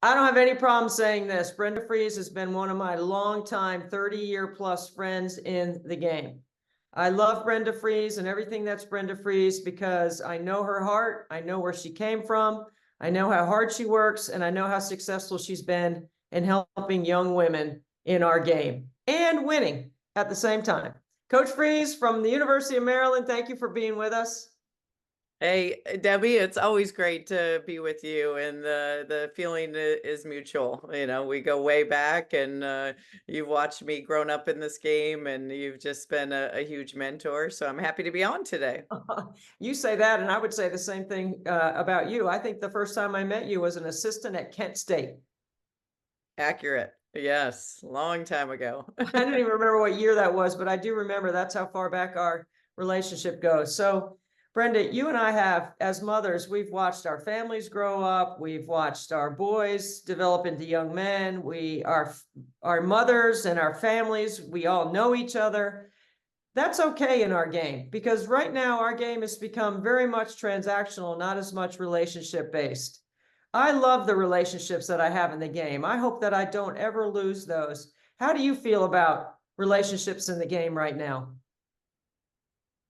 I don't have any problem saying this. Brenda Frese has been one of my longtime 30-year plus friends in the game. I love Brenda Frese and everything that's Brenda Frese because I know her heart. I know where she came from. I know how hard she works, and I know how successful she's been in helping young women in our game and winning at the same time. Coach Frese from the University of Maryland, thank you for being with us. Hey, Debbie, it's always great to be with you, and the feeling is mutual. We go way back, and you've watched me grown up in this game, and you've just been a huge mentor. So I'm happy to be on today. You say that, and I would say the same thing about you. I think the first time I met you was an assistant at Kent State. Accurate. Yes, long time ago. I don't even remember what year that was, but I do remember that's how far back our relationship goes. So, Brenda, you and I have, as mothers, we've watched our families grow up. We've watched our boys develop into young men. We are our mothers and our families. We all know each other. That's okay in our game because right now our game has become very much transactional, not as much relationship based. I love the relationships that I have in the game. I hope that I don't ever lose those. How do you feel about relationships in the game right now?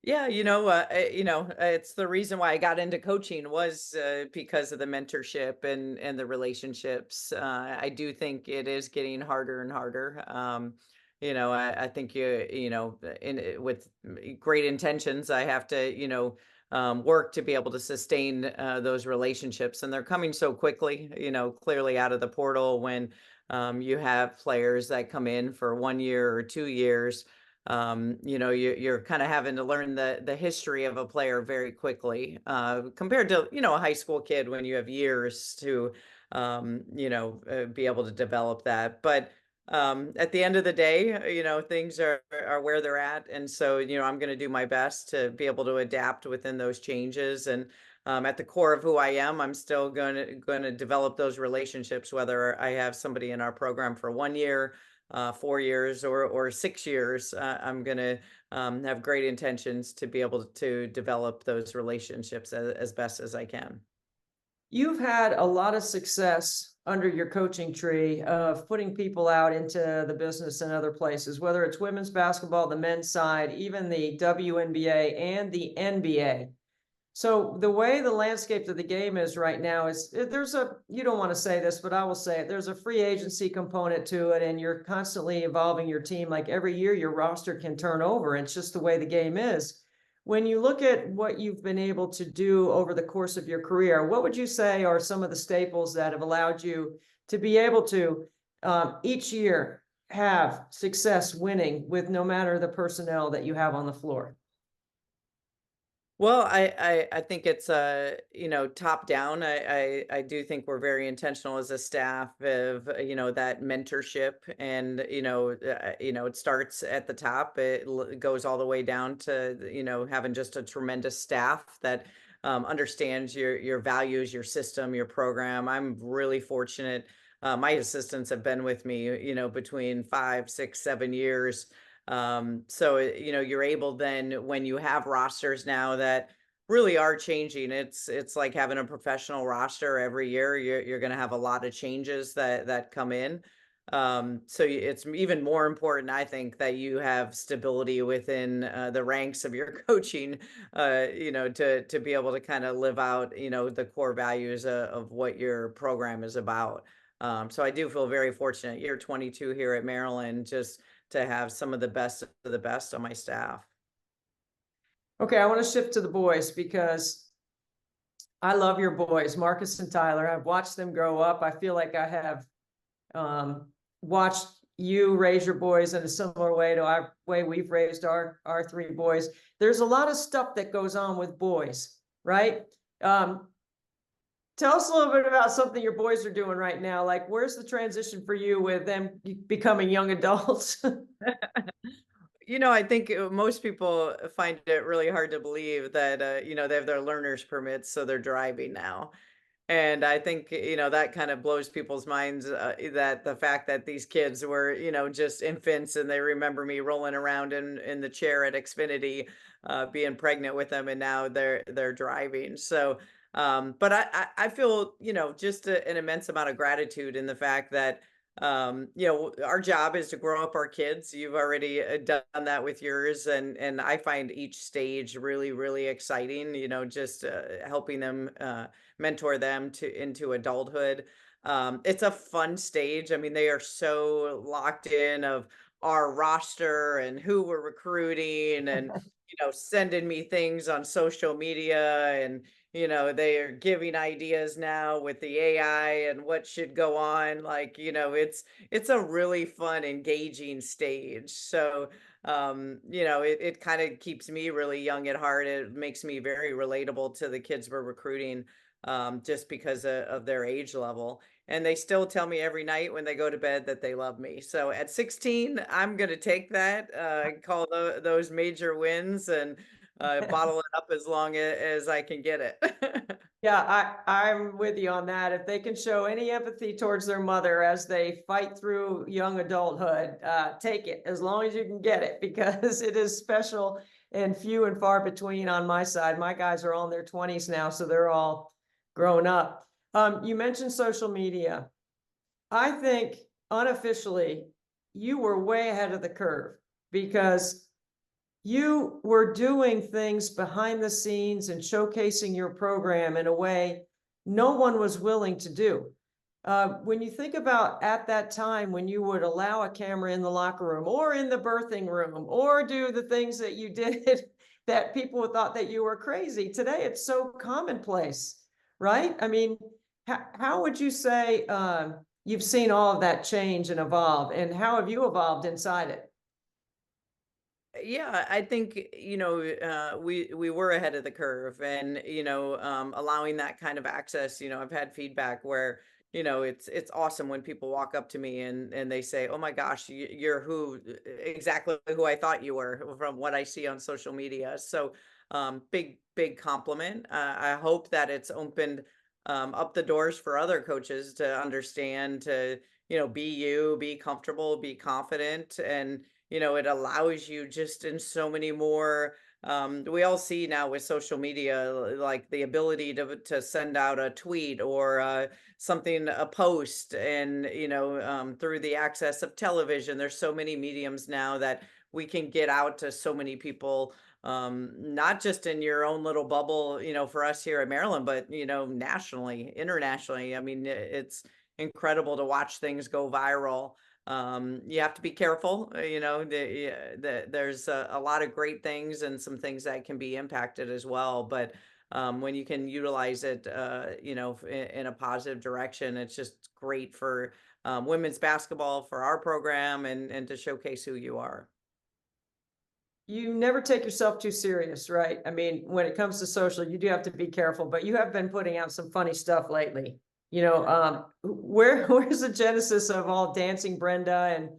Yeah, it's the reason why I got into coaching was because of the mentorship and the relationships. I do think it is getting harder and harder. I think with great intentions, I have to, work to be able to sustain those relationships, and they're coming so quickly. Clearly out of the portal when you have players that come in for 1 year or 2 years. You're kind of having to learn the history of a player very quickly, compared to a high school kid when you have years to be able to develop that. But at the end of the day, things are where they're at, and so I'm going to do my best to be able to adapt within those changes. And at the core of who I am, I'm still going to develop those relationships, whether I have somebody in our program for 1 year, 4 years, or 6 years. I'm going to have great intentions to be able to develop those relationships as best as I can. You've had a lot of success under your coaching tree of putting people out into the business and other places, whether it's women's basketball, the men's side, even the WNBA and the NBA. So the way the landscape of the game is right now is there's you don't want to say this, but I will say it. There's a free agency component to it, and you're constantly evolving your team. Like every year, your roster can turn over. And it's just the way the game is. When you look at what you've been able to do over the course of your career, what would you say are some of the staples that have allowed you to be able to each year have success winning with no matter the personnel that you have on the floor? Well, I think it's top down. I do think we're very intentional as a staff of that mentorship, and it starts at the top. It goes all the way down to having just a tremendous staff that understands your values, your system, your program. I'm really fortunate. My assistants have been with me, between 5, 6, 7 years. So, you're able then when you have rosters now that really are changing. It's like having a professional roster every year. You're going to have a lot of changes that come in. So it's even more important, I think, that you have stability within the ranks of your coaching, to be able to kind of live out, the core values of what your program is about. So I do feel very fortunate. Year 22 here at Maryland, just to have some of the best on my staff. Okay, I want to shift to the boys because I love your boys, Marcus and Tyler. I've watched them grow up. I feel like I have watched you raise your boys in a similar way to our way we've raised our three boys. There's a lot of stuff that goes on with boys, right? Tell us a little bit about something your boys are doing right now. Like, where's the transition for you with them becoming young adults? I think most people find it really hard to believe that, they have their learner's permits, so they're driving now. And I think, that kind of blows people's minds, that the fact that these kids were, just infants, and they remember me rolling around in the chair at Xfinity, being pregnant with them, and now they're driving. So But I feel, just an immense amount of gratitude in the fact that, our job is to grow up our kids. You've already done that with yours, and I find each stage really, really exciting. Just helping them, mentor them to into adulthood. It's a fun stage. I mean, they are so locked in of our roster and who we're recruiting, and sending me things on social media, and they are giving ideas now with the AI and what should go on. Like, it's a really fun, engaging stage. So, it kind of keeps me really young at heart. It makes me very relatable to the kids we're recruiting, just because of their age level. And they still tell me every night when they go to bed that they love me. So at 16, I'm going to take that, and call those major wins, and bottle it up as long as I can get it. Yeah, I'm with you on that. If they can show any empathy towards their mother as they fight through young adulthood, take it as long as you can get it, because it is special and few and far between on my side. My guys are all in their 20s now, so they're all grown up. You mentioned social media. I think unofficially, you were way ahead of the curve, because you were doing things behind the scenes and showcasing your program in a way no one was willing to do. When you think about at that time when you would allow a camera in the locker room or in the birthing room or do the things that you did that people thought that you were crazy, today it's so commonplace, right? I mean, how would you say you've seen all of that change and evolve, and how have you evolved inside it? Yeah, I think, we were ahead of the curve, and allowing that kind of access. I've had feedback where it's awesome when people walk up to me, and they say, "Oh my gosh, you're who exactly who I thought you were from what I see on social media." So, big compliment. I hope that it's opened, up the doors for other coaches to understand, to be you, be comfortable, be confident. And it allows you just in so many more. We all see now with social media, like the ability to send out a tweet, or something, a post, and through the access of television, there's so many mediums now that we can get out to so many people, not just in your own little bubble, for us here in Maryland, but nationally, internationally. I mean, it's incredible to watch things go viral. You have to be careful. There's a lot of great things and some things that can be impacted as well. But when you can utilize it, in a positive direction, it's just great for, women's basketball, for our program, and to showcase who you are. You never take yourself too serious, right? I mean, when it comes to social, you do have to be careful, but you have been putting out some funny stuff lately. Where's the genesis of all Dancing Brenda and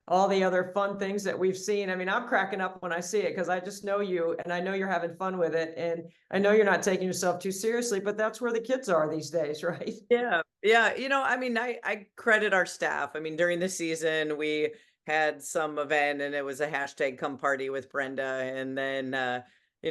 all the other fun things that we've seen? I mean, I'm cracking up when I see it, because I just know you and I know you're having fun with it. And I know you're not taking yourself too seriously, but that's where the kids are these days, right? Yeah, yeah. I mean, I credit our staff. I mean, during the season, we had some event, and it was a hashtag come party with Brenda. And then,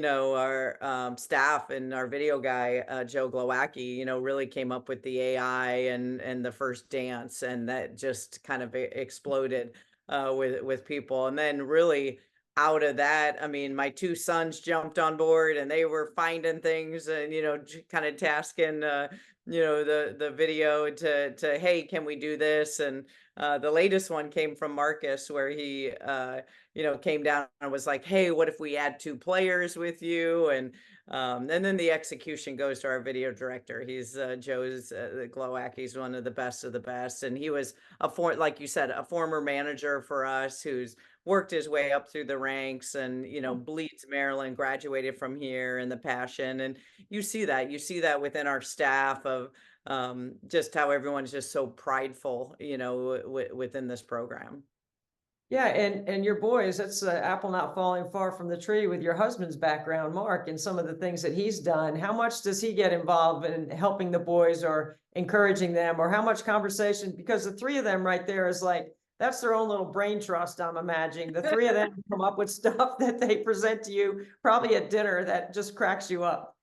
our, staff and our video guy, Joe Glowacki, really came up with the AI and the first dance. And that just kind of exploded, with people. And then really out of that, I mean, my two sons jumped on board, and they were finding things, and, kind of tasking, the video to, hey, can we do this? And the latest one came from Marcus, where he came down and was like, hey, what if we add two players with you? And then the execution goes to our video director. He's, Joe's, Glowacki. He's one of the best, and he was like you said, a former manager for us, who's worked his way up through the ranks, and bleeds Maryland, graduated from here, and the passion. And you see that within our staff of, just how everyone's just so prideful, within this program. Yeah, and your boys, that's the apple not falling far from the tree with your husband's background, Mark, and some of the things that he's done. How much does he get involved in helping the boys or encouraging them, or how much conversation? Because the three of them right there is like, that's their own little brain trust, I'm imagining. The three of them come up with stuff that they present to you, probably at dinner, that just cracks you up.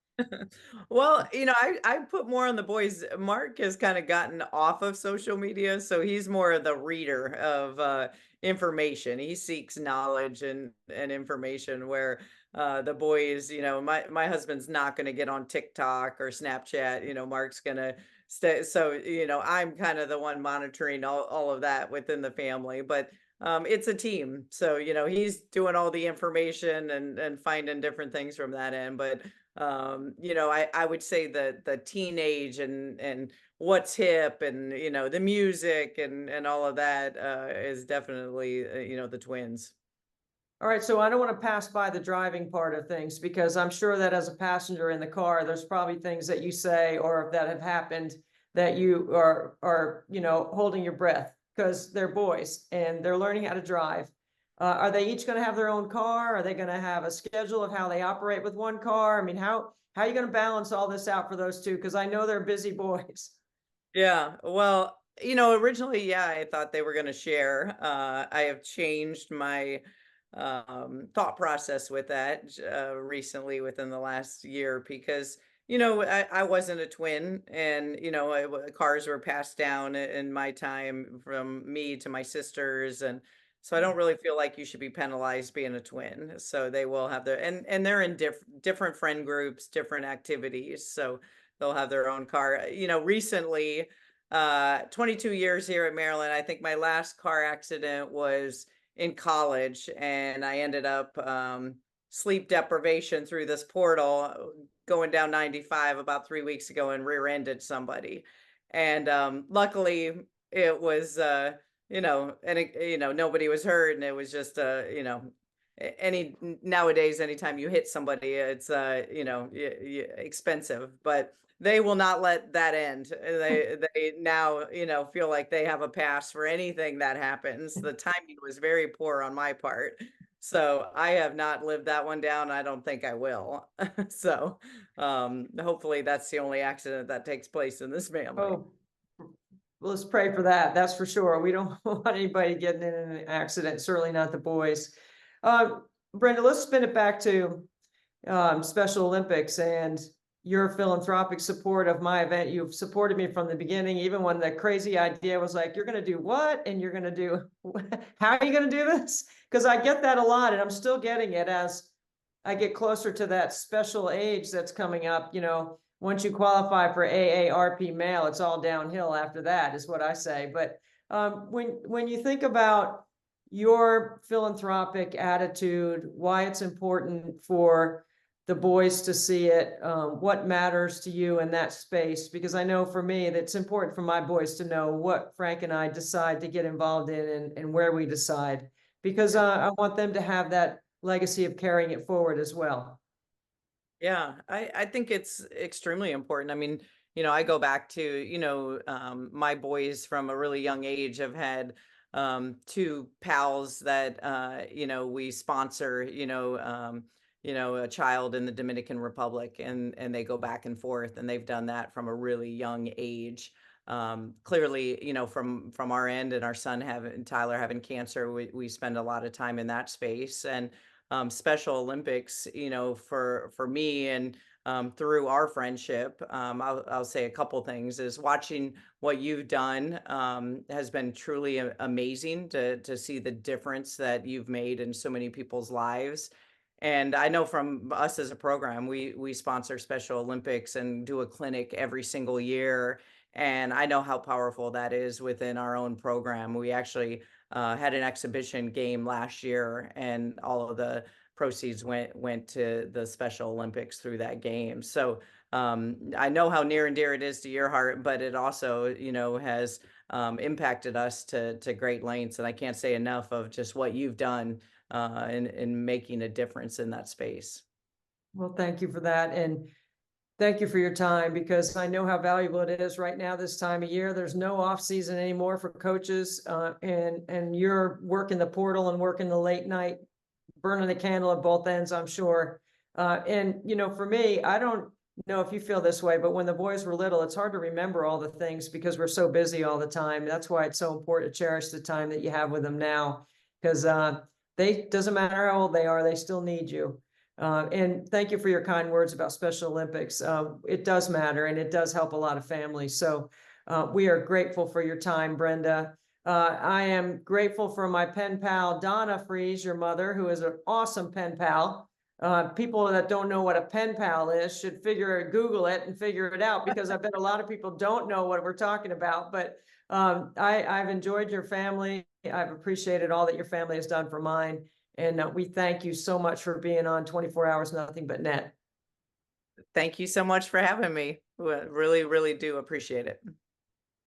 Well, I put more on the boys. Mark has kind of gotten off of social media, so he's more of the reader of information. He seeks knowledge and information where the boys, my husband's not going to get on TikTok or Snapchat. Mark's going to stay. So, I'm kind of the one monitoring all of that within the family, but it's a team. So, he's doing all the information and finding different things from that end, but I would say that the teenage and what's hip and the music and all of that is definitely the twins. All right, so I don't want to pass by the driving part of things because I'm sure that as a passenger in the car, there's probably things that you say or that have happened that you are holding your breath because they're boys and they're learning how to drive. Are they each going to have their own car? Are they going to have a schedule of how they operate with one car? I mean, how are you going to balance all this out for those two? Because I know they're busy boys. Yeah, well, originally, yeah, I thought they were going to share. I have changed my thought process with that recently within the last year because, I wasn't a twin and, cars were passed down in my time from me to my sisters. And so I don't really feel like you should be penalized being a twin. So they will have their, and they're in different friend groups, different activities. So they'll have their own car. Recently, 22 years here at Maryland, I think my last car accident was in college, and I ended up sleep deprivation through this portal going down 95 about 3 weeks ago and rear-ended somebody. And luckily it was nobody was hurt, and it was just nowadays anytime you hit somebody it's expensive, but they will not let that end. They now, feel like they have a pass for anything that happens. The timing was very poor on my part. So I have not lived that one down. I don't think I will. So hopefully that's the only accident that takes place in this family. Oh, well, let's pray for that. That's for sure. We don't want anybody getting in an accident, certainly not the boys. Brenda, let's spin it back to Special Olympics and your philanthropic support of my event. You've supported me from the beginning, even when the crazy idea was like, you're going to do what? And you're going to do, how are you going to do this? Because I get that a lot, and I'm still getting it as I get closer to that special age that's coming up. Once you qualify for AARP male, it's all downhill after that, is what I say. But when you think about your philanthropic attitude, why it's important for the boys to see it, what matters to you in that space, because I know for me that it's important for my boys to know what Frank and I decide to get involved in and where we decide, because I want them to have that legacy of carrying it forward as well. Yeah, I think it's extremely important. I mean, I go back to, my boys from a really young age have had two pals that we sponsor, a child in the Dominican Republic, and they go back and forth, and they've done that from a really young age. Clearly, from our end, and our son having Tyler having cancer, we spend a lot of time in that space. And Special Olympics, for me and through our friendship, I'll say a couple things. Is watching what you've done has been truly amazing to see the difference that you've made in so many people's lives. And I know from us as a program, we sponsor Special Olympics and do a clinic every single year. And I know how powerful that is within our own program. We actually had an exhibition game last year, and all of the proceeds went to the Special Olympics through that game. So I know how near and dear it is to your heart, but it also, has impacted us to great lengths. And I can't say enough of just what you've done in making a difference in that space. Well, thank you for that. And thank you for your time, because I know how valuable it is right now, this time of year. There's no off season anymore for coaches, and you're working the portal and working the late night, burning the candle at both ends, I'm sure. And for me, I don't know if you feel this way, but when the boys were little, it's hard to remember all the things because we're so busy all the time. That's why it's so important to cherish the time that you have with them now, because they doesn't matter how old they are, they still need you. And thank you for your kind words about Special Olympics. It does matter and it does help a lot of families. So we are grateful for your time, Brenda. I am grateful for my pen pal, Donna Frese, your mother, who is an awesome pen pal. People that don't know what a pen pal is should Google it and figure it out, because I bet a lot of people don't know what we're talking about. But I've enjoyed your family. I've appreciated all that your family has done for mine. And we thank you so much for being on 24 Hours Nothing But Net. Thank you so much for having me. Really, really do appreciate it.